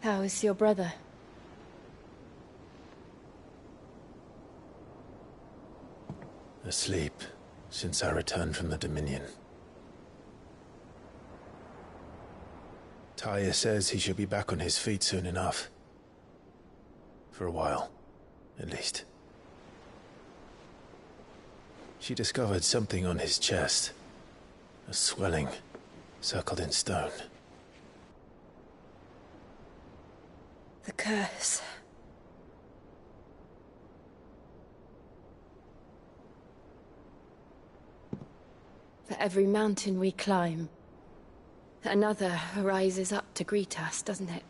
How is your brother? Asleep, since I returned from the Dominion. Taya says he should be back on his feet soon enough. For a while, at least. She discovered something on his chest. A swelling, circled in stone. The curse. For every mountain we climb, another rises up to greet us, doesn't it?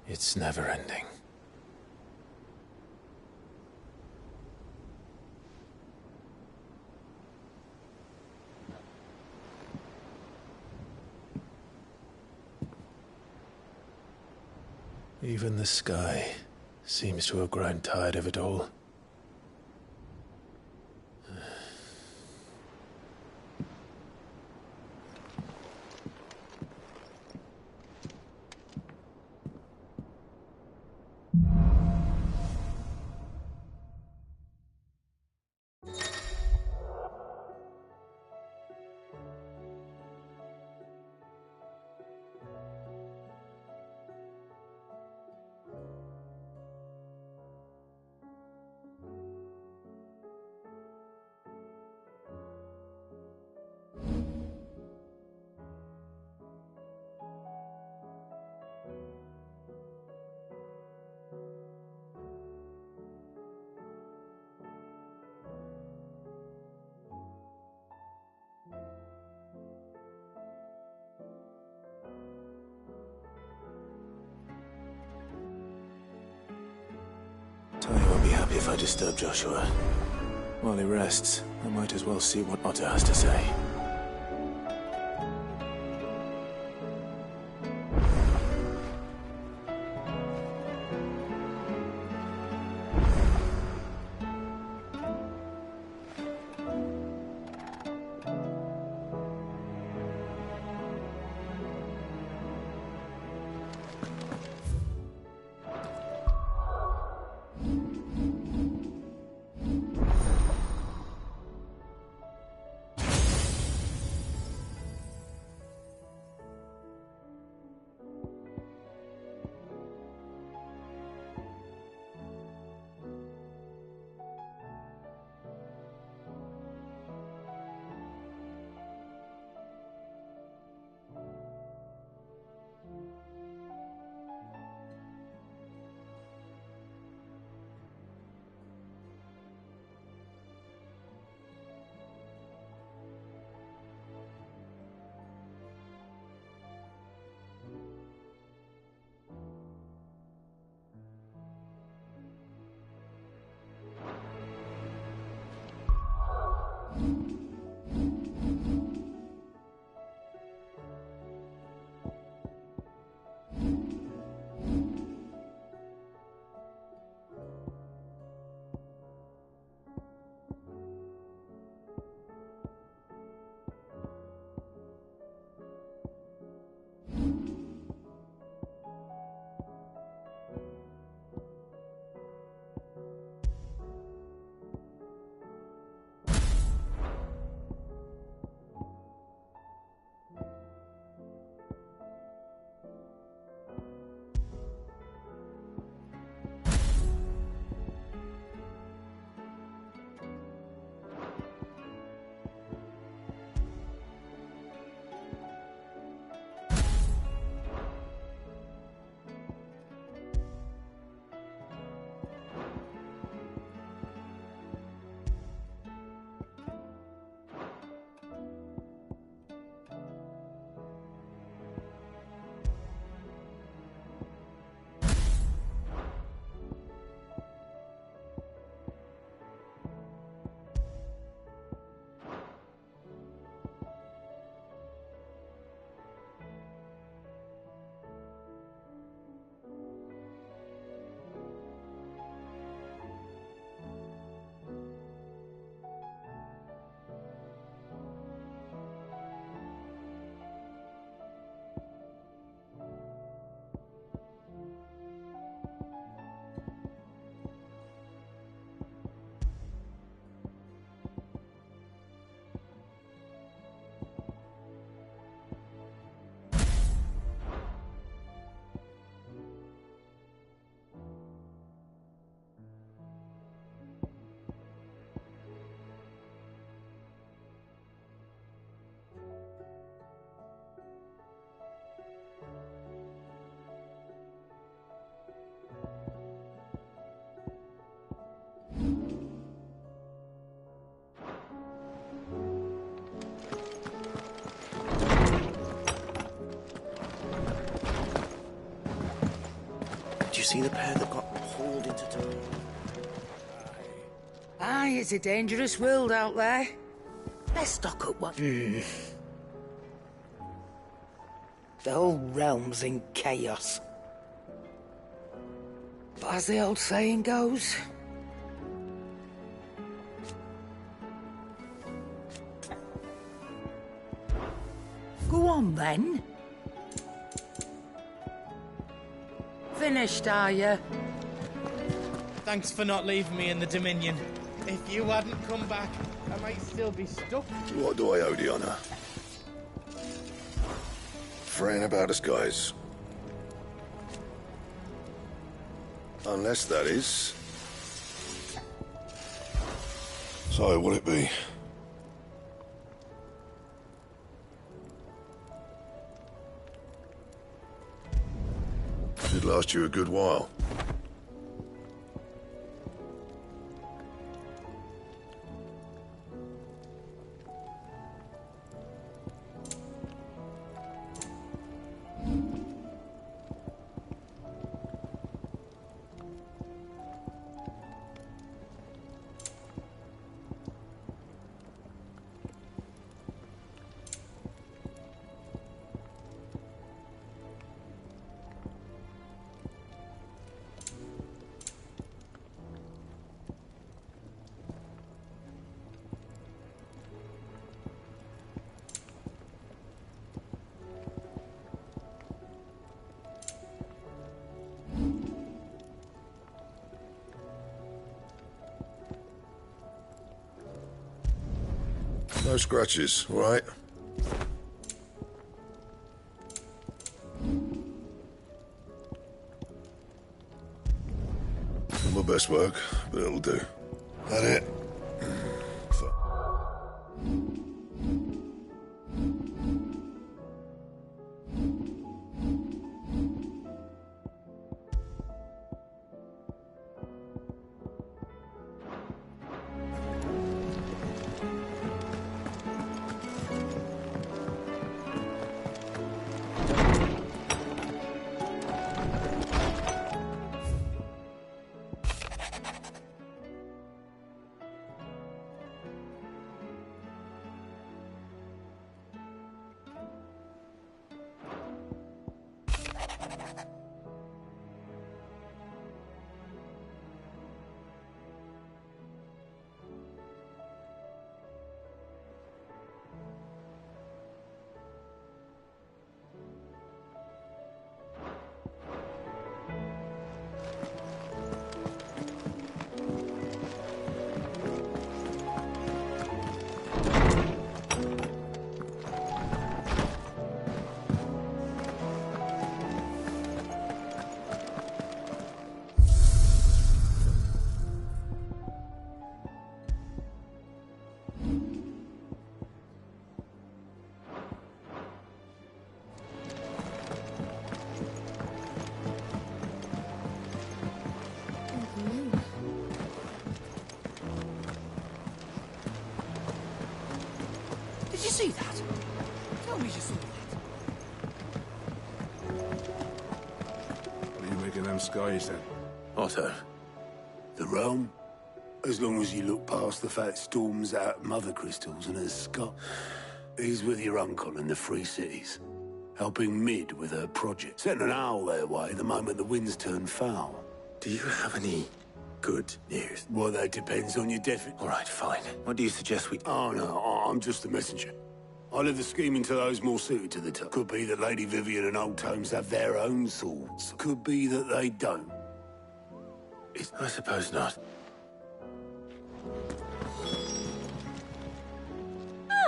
It's never ending. Even the sky seems to have grown tired of it all. Taya won't be happy if I disturb Joshua. While he rests, I might as well see what Otter has to say. you see the pair that got hauled into town? Aye, it's a dangerous world out there. Let's stock up one. The whole realm's in chaos. But as the old saying goes... Go on, then. Finished, are you? Thanks for not leaving me in the Dominion. If you hadn't come back, I might still be stuck. What do I owe the honor? Fraying about us, guys. Unless that is... So, what'll it be? Should last you a good while. No scratches, all right? Not my best work, but it'll do. That it? Did you see that? Tell me you saw that. What are you making them skies then? Otto, the realm? As long as you look past the fact storms out mother crystals and has Scott. He's with your uncle in the Free Cities, helping Mid with her project. Sent an owl their way the moment the winds turn foul. Do you have any good news? Well, that depends on your defi- All right, fine. What do you suggest we... Oh, no, I'm just a messenger. I leave the scheming to those more suited to the task. Could be that Lady Vivian and Old Tomes have their own swords. Could be that they don't. I suppose not.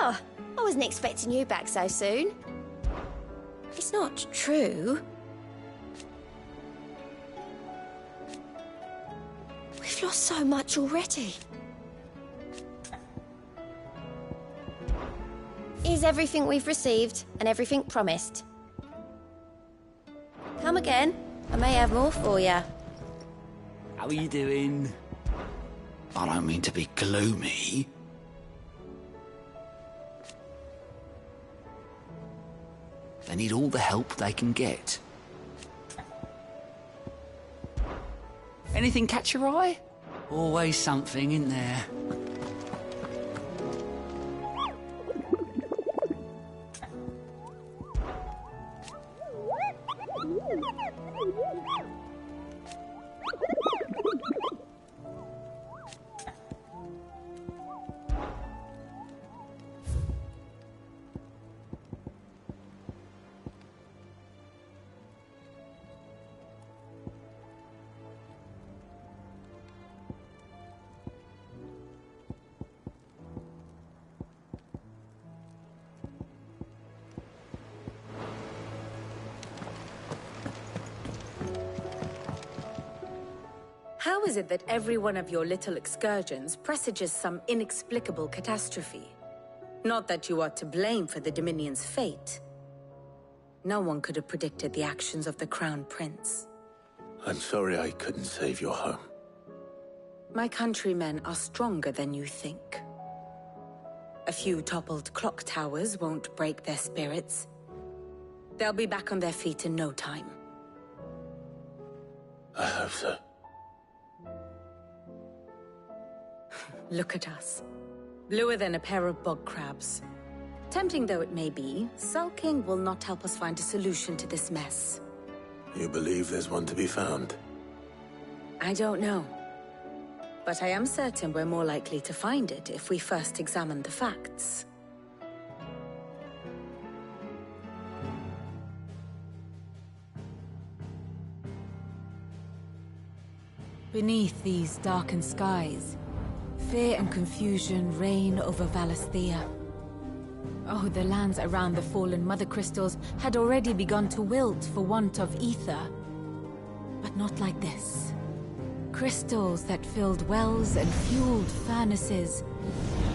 Oh, I wasn't expecting you back so soon. It's not true. We've lost so much already. Here's everything we've received and everything promised. Come again. I may have more for you. How are you doing? I don't mean to be gloomy. They need all the help they can get. Anything catch your eye? Always something, isn't there? How is it that every one of your little excursions presages some inexplicable catastrophe? Not that you are to blame for the Dominion's fate. No one could have predicted the actions of the Crown Prince. I'm sorry I couldn't save your home. My countrymen are stronger than you think. A few toppled clock towers won't break their spirits. They'll be back on their feet in no time. I hope so. Look at us. Bluer than a pair of bog crabs. Tempting though it may be, sulking will not help us find a solution to this mess. You believe there's one to be found? I don't know. But I am certain we're more likely to find it if we first examine the facts. Beneath these darkened skies, fear and confusion reign over Valisthea. Oh, the lands around the fallen Mother Crystals had already begun to wilt for want of ether. But not like this. Crystals that filled wells and fueled furnaces,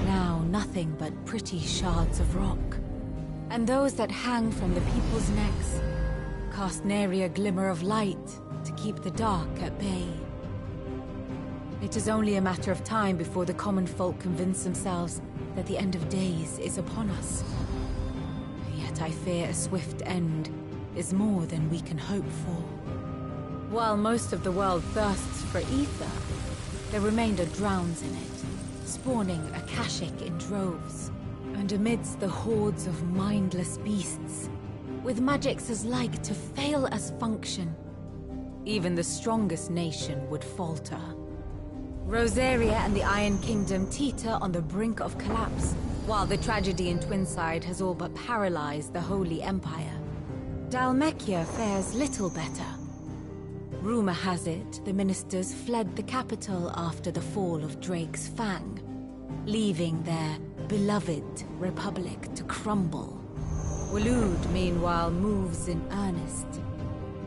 now nothing but pretty shards of rock. And those that hang from the people's necks cast nary a glimmer of light to keep the dark at bay. It is only a matter of time before the common folk convince themselves that the end of days is upon us. Yet I fear a swift end is more than we can hope for. While most of the world thirsts for ether, the remainder drowns in it, spawning Akashic in droves. And amidst the hordes of mindless beasts, with magics as like to fail as function, even the strongest nation would falter. Rosaria and the Iron Kingdom teeter on the brink of collapse, while the tragedy in Twinside has all but paralyzed the Holy Empire. Dalmekia fares little better. Rumor has it the ministers fled the capital after the fall of Drake's Fang, leaving their beloved republic to crumble. Waloed, meanwhile, moves in earnest.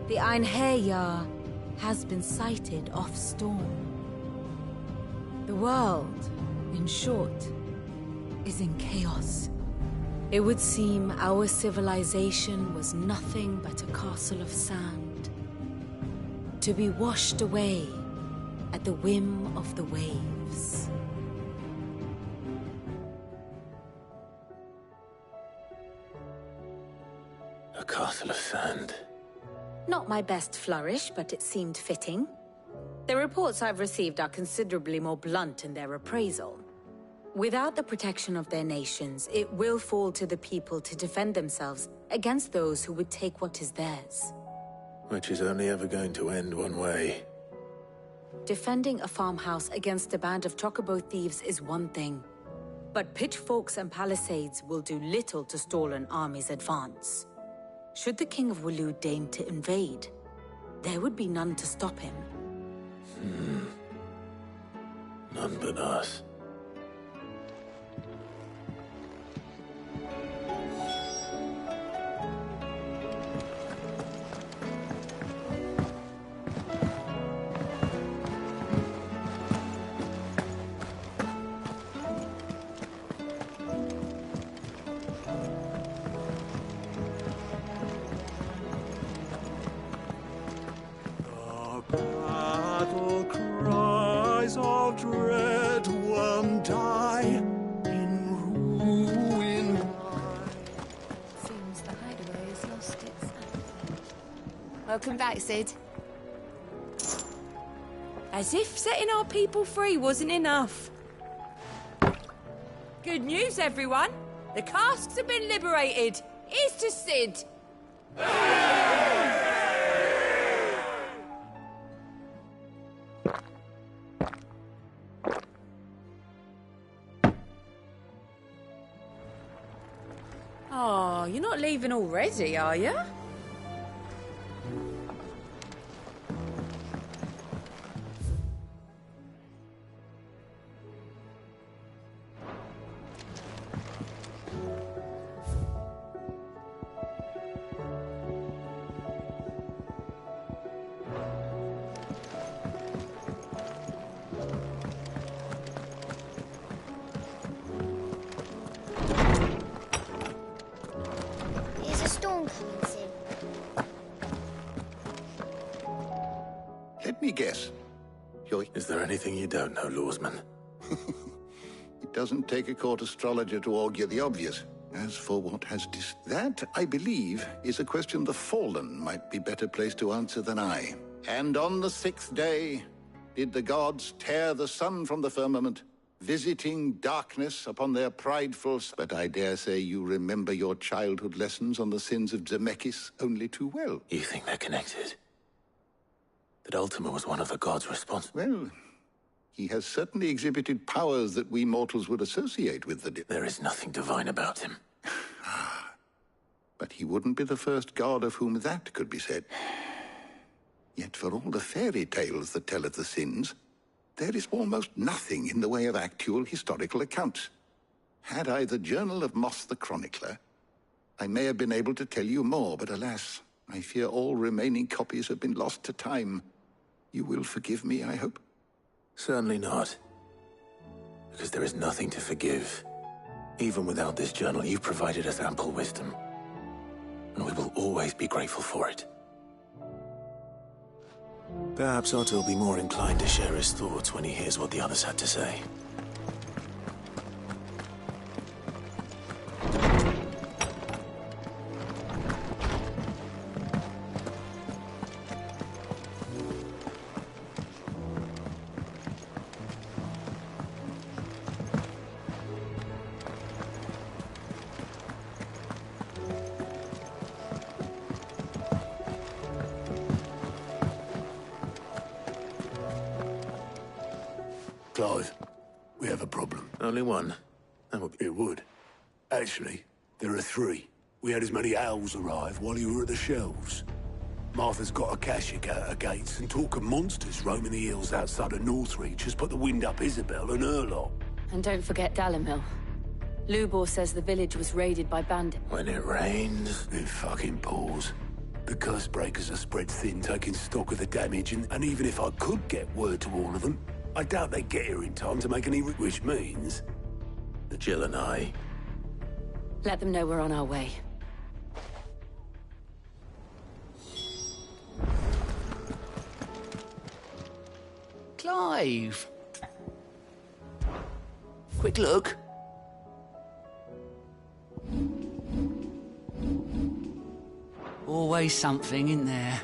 The Einherjar has been sighted off-storm. The world, in short, is in chaos. It would seem our civilization was nothing but a castle of sand, to be washed away at the whim of the waves. A castle of sand. Not my best flourish, but it seemed fitting. The reports I've received are considerably more blunt in their appraisal. Without the protection of their nations, it will fall to the people to defend themselves against those who would take what is theirs. Which is only ever going to end one way. Defending a farmhouse against a band of chocobo thieves is one thing, but pitchforks and palisades will do little to stall an army's advance. Should the King of Waloed deign to invade, there would be none to stop him. None but us. Battle cries of dread, one die in ruin. Seems the hideaway has lost its appetite. Welcome back, Sid. As if setting our people free wasn't enough. Good news, everyone. The casks have been liberated. Here's to Sid. Oh, you're not leaving already, are you? There's a storm coming soon. Let me guess. Is there anything you don't know, Lawsman? It doesn't take a court astrologer to augur the obvious. As for what has that, I believe, is a question the Fallen might be better placed to answer than I. And on the 6th day, did the gods tear the sun from the firmament, visiting darkness upon their prideful... But I dare say you remember your childhood lessons on the sins of Zemeckis only too well. You think they're connected? That Ultima was one of the gods responsible? Well, he has certainly exhibited powers that we mortals would associate with the... There is nothing divine about him. But he wouldn't be the first god of whom that could be said. Yet for all the fairy tales that tell of the sins, there is almost nothing in the way of actual historical accounts. Had I the Journal of Moss the Chronicler, I may have been able to tell you more, but alas, I fear all remaining copies have been lost to time. You will forgive me, I hope? Certainly not. Because there is nothing to forgive. Even without this journal, you've provided us ample wisdom. And we will always be grateful for it. Perhaps Otto will be more inclined to share his thoughts when he hears what the others had to say. Clive, we have a problem. Only one. That would be... It would. Actually, there are 3. We had as many owls arrive while you were at the shelves. Martha's got a Akashic out her gates, and talk of monsters roaming the hills outside of Northreach has put the wind up Isabel and her lot. And don't forget Dalimil. Lubor says the village was raided by bandits. When it rains... It fucking pours. The curse breakers are spread thin, taking stock of the damage, and even if I could get word to all of them, I doubt they'd get here in time to make any... Which means... Jill and I... Let them know we're on our way. Clive! Quick look. Always something in there.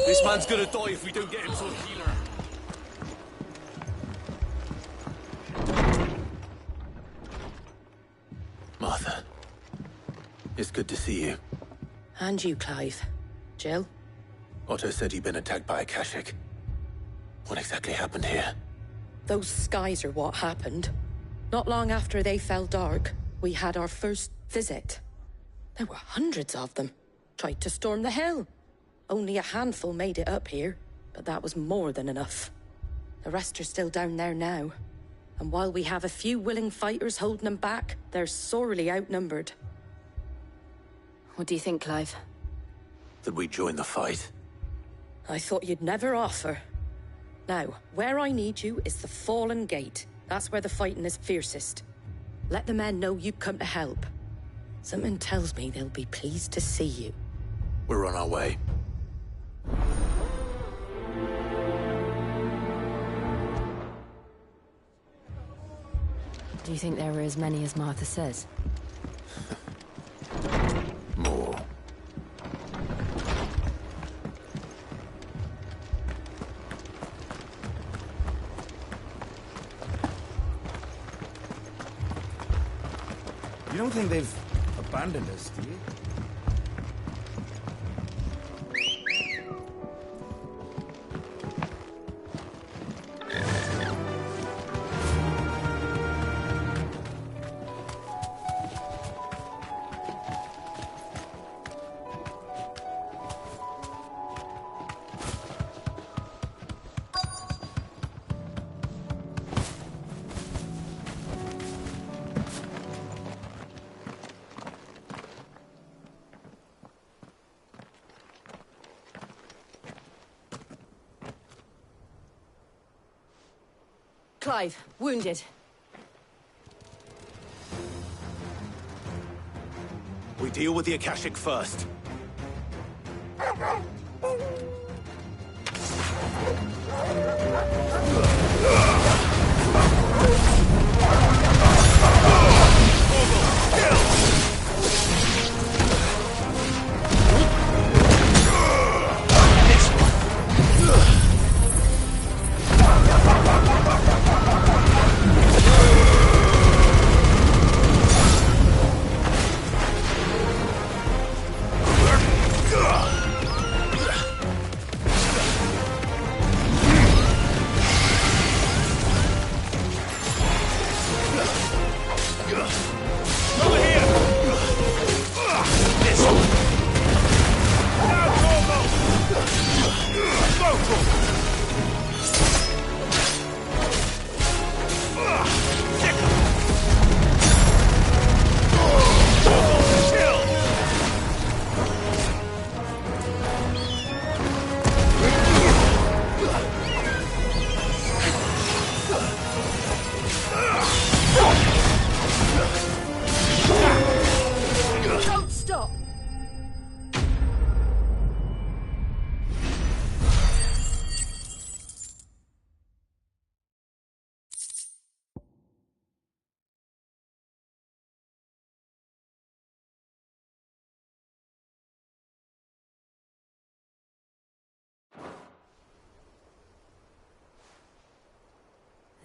This man's gonna die if we don't get him to a healer. Martha. It's good to see you. And you, Clive. Jill? Otto said you'd been attacked by Akashic. What exactly happened here? Those skies are what happened. Not long after they fell dark, we had our first visit. There were hundreds of them. Tried to storm the hill. Only a handful made it up here, but that was more than enough. The rest are still down there now. And while we have a few willing fighters holding them back, they're sorely outnumbered. What do you think, Clive? That we join the fight? I thought you'd never offer. Now, where I need you is the Fallen Gate. That's where the fighting is fiercest. Let the men know you've come to help. Something tells me they'll be pleased to see you. We're on our way. Do you think there were as many as Martha says? More. You don't think they've abandoned us, do you? Clive, wounded. We deal with the Akashic first.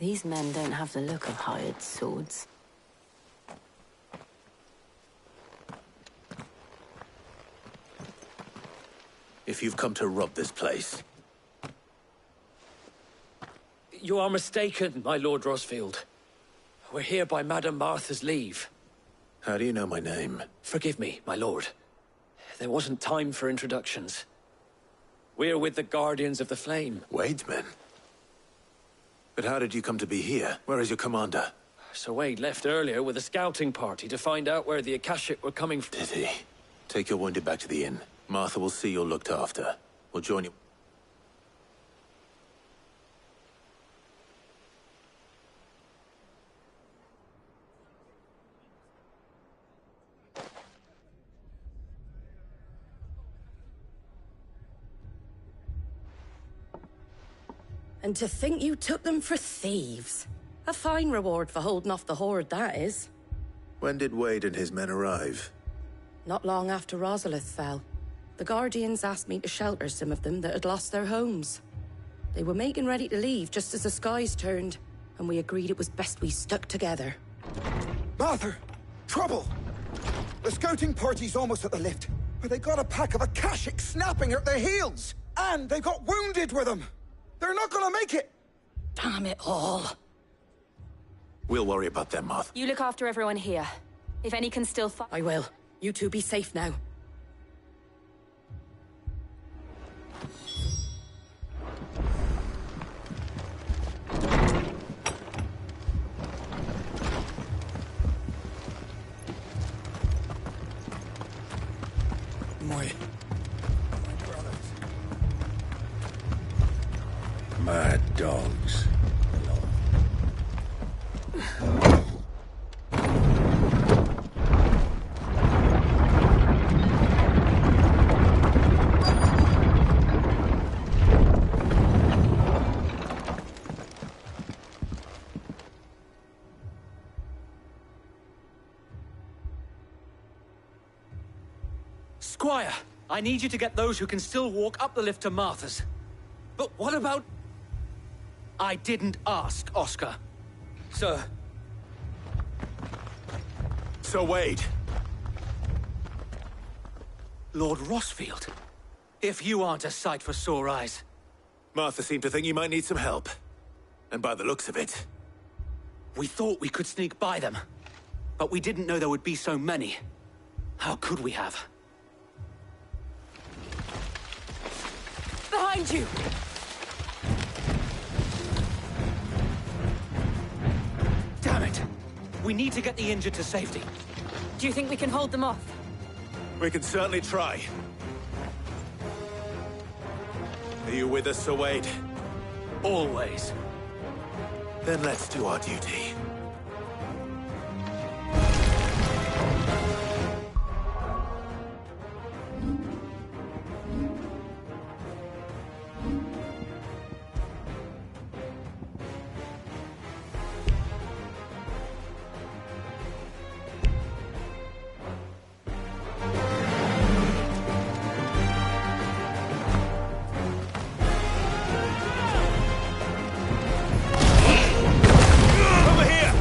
These men don't have the look of hired swords. If you've come to rob this place... You are mistaken, my Lord Rosfield. We're here by Madame Martha's leave. How do you know my name? Forgive me, my lord. There wasn't time for introductions. We're with the Guardians of the Flame. Wade's men? But how did you come to be here? Where is your commander? Sir Wade left earlier with a scouting party to find out where the Akashic were coming from. Did he? Take your wounded back to the inn. Martha will see you're looked after. We'll join you. And to think you took them for thieves. A fine reward for holding off the horde, that is. When did Wade and his men arrive? Not long after Rosalith fell. The Guardians asked me to shelter some of them that had lost their homes. They were making ready to leave just as the skies turned, and we agreed it was best we stuck together. Martha! Trouble! The scouting party's almost at the lift, but they got a pack of Akashic snapping at their heels! And they got wounded with them! They're not gonna make it! Damn it all. We'll worry about them, Martha. You look after everyone here. If any can still fight... I will. You two be safe now. My brothers. Mad dogs. Squire, I need you to get those who can still walk up the lift to Martha's. But what about... I didn't ask, Oscar. Sir. So Wade. Lord Rossfield. If you aren't a sight for sore eyes. Martha seemed to think you might need some help. And by the looks of it... We thought we could sneak by them. But we didn't know there would be so many. How could we have? Behind you! Damn it! We need to get the injured to safety. Do you think we can hold them off? We can certainly try. Are you with us, Sir Wade? Always. Then let's do our duty. Over here!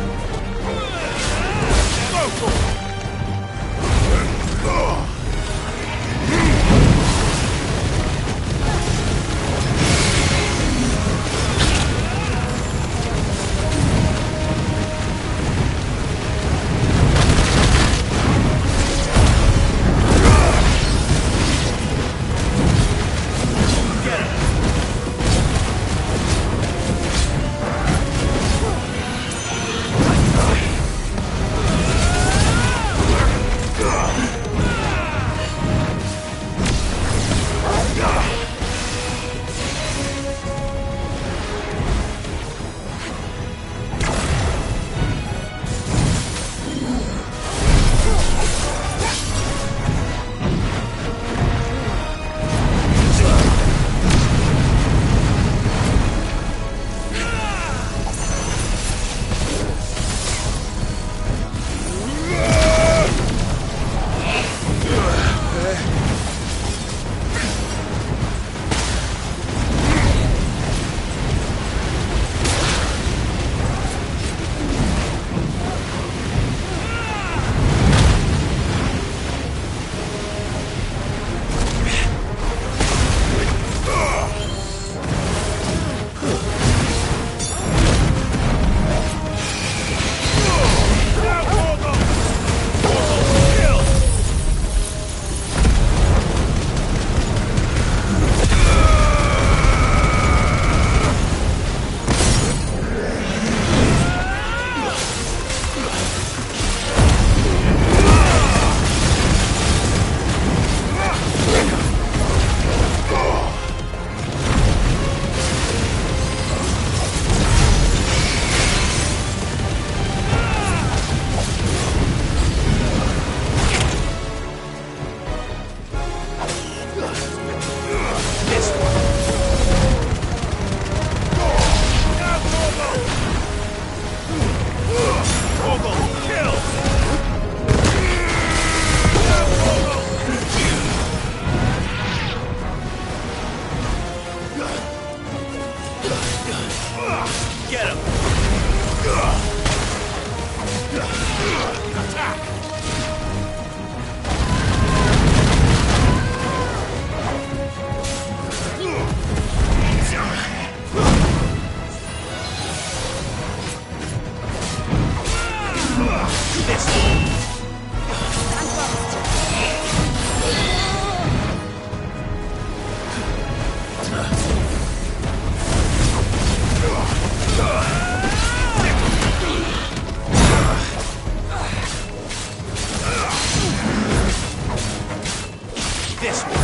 this one.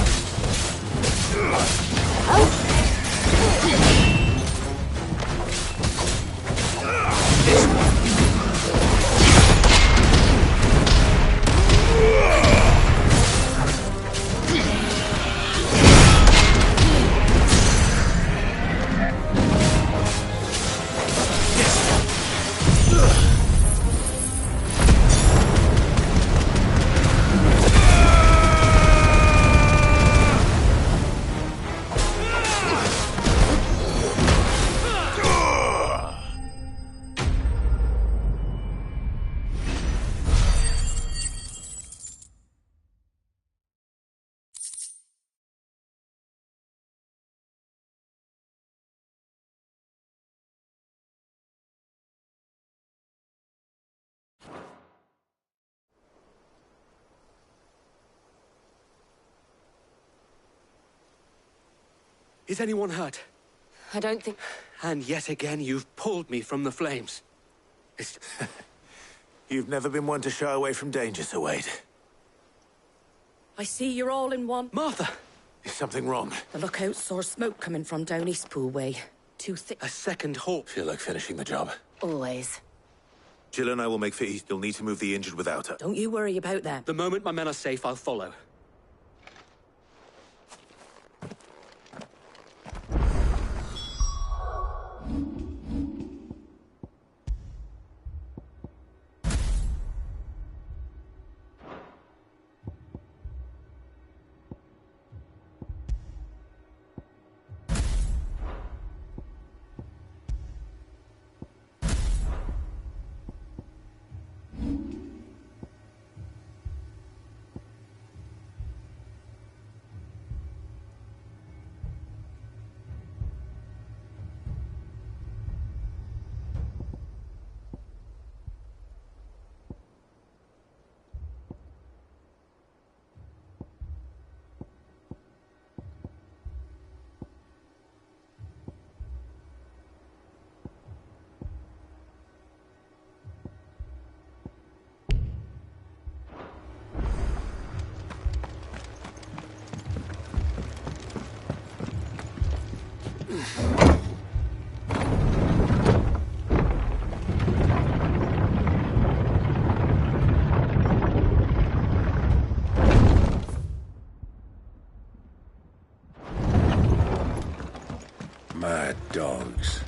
Is anyone hurt? I don't think... And yet again, you've pulled me from the flames. You've never been one to shy away from danger, Sir Wade. I see you're all in one. Martha! Is something wrong? The lookout saw smoke coming from down Eastpool way. Too thick. A second halt. Feel like finishing the job. Always. Jill and I will make for East. You'll need to move the injured without her. Don't you worry about that. The moment my men are safe, I'll follow. Mad dogs.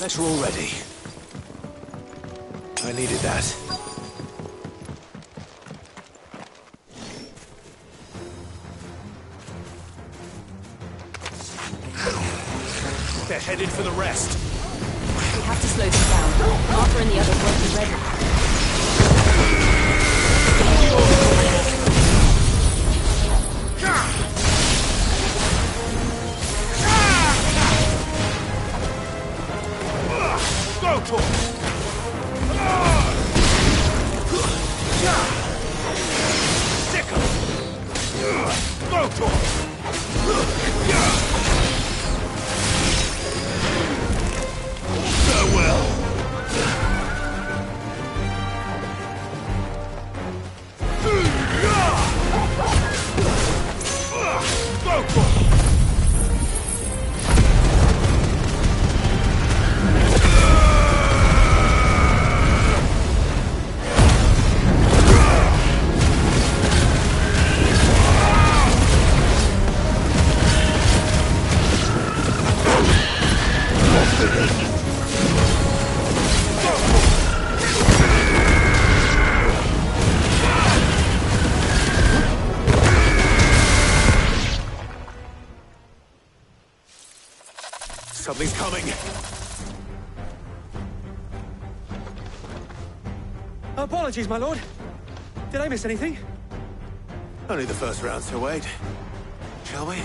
Letter all ready. I needed that. They're headed for the rest. We have to slow them down. Arthur and the others won't be ready. Go, Tor! Stick 'em! Go, Tor! Farewell! Go, Tor! Something's coming. Apologies, my lord. Did I miss anything? Only the first round, Sir Wade. Shall we?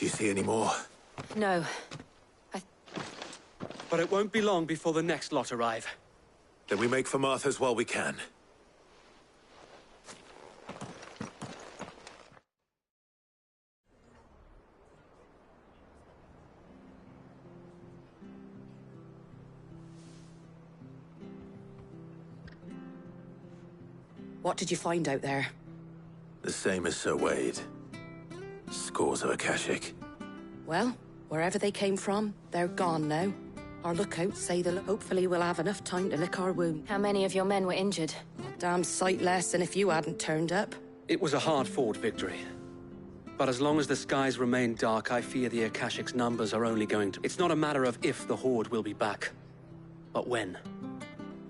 Do you see any more? No. But it won't be long before the next lot arrive. Then we make for Martha's while we can. What did you find out there? The same as Sir Wade. Scores of Akashic. Well, wherever they came from, they're gone now. Our lookouts say that hopefully we'll have enough time to lick our wound. How many of your men were injured? A damn sight less than if you hadn't turned up. It was a hard-fought victory. But as long as the skies remain dark, I fear the Akashic's numbers are only going to... It's not a matter of if the Horde will be back, but when.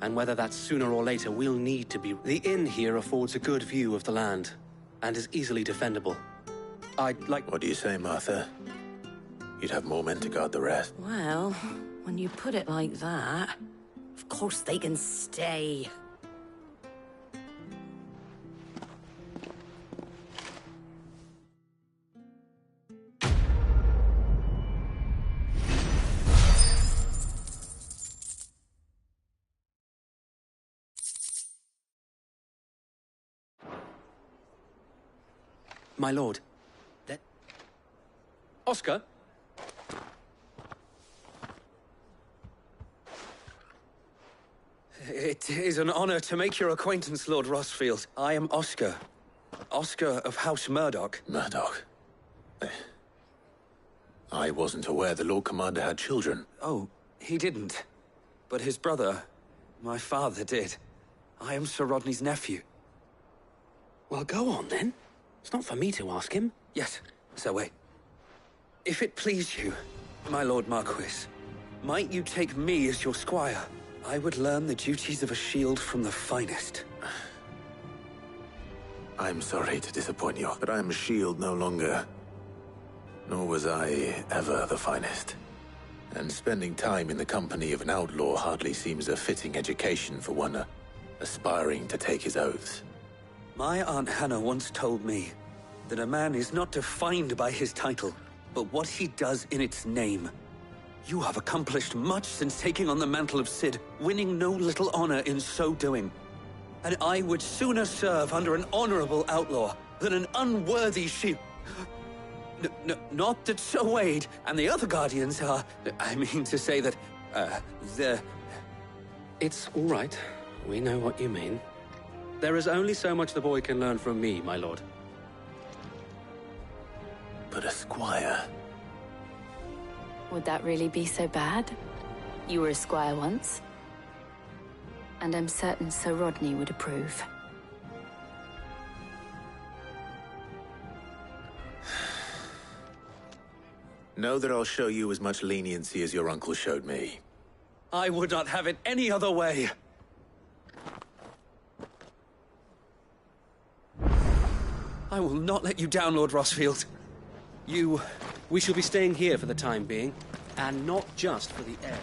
And whether that's sooner or later, we'll need to be... The inn here affords a good view of the land, and is easily defendable. I'd like... What do you say, Martha? You'd have more men to guard the rest. Well, when you put it like that, of course they can stay. My lord. Oscar? It is an honor to make your acquaintance, Lord Rosfield. I am Oscar. Oscar of House Murdoch. Murdoch? I wasn't aware the Lord Commander had children. Oh, he didn't. But his brother, my father, did. I am Sir Rodney's nephew. Well, go on, then. It's not for me to ask him. Yes, Sir Wade. If it please you, my Lord Marquis, might you take me as your squire? I would learn the duties of a shield from the finest. I'm sorry to disappoint you, but I'm a shield no longer. Nor was I ever the finest. And spending time in the company of an outlaw hardly seems a fitting education for one aspiring to take his oaths. My Aunt Hannah once told me that a man is not defined by his title, but what he does in its name. You have accomplished much since taking on the mantle of Cid, winning no little honor in so doing. And I would sooner serve under an honorable outlaw than an unworthy shield. Not that Sir Wade and the other Guardians are... I mean to say that, It's all right. We know what you mean. There is only so much the boy can learn from me, my lord. But a squire... Would that really be so bad? You were a squire once. And I'm certain Sir Rodney would approve. Know that I'll show you as much leniency as your uncle showed me. I would not have it any other way. I will not let you down, Lord Rosfield. We shall be staying here for the time being, and not just for the air.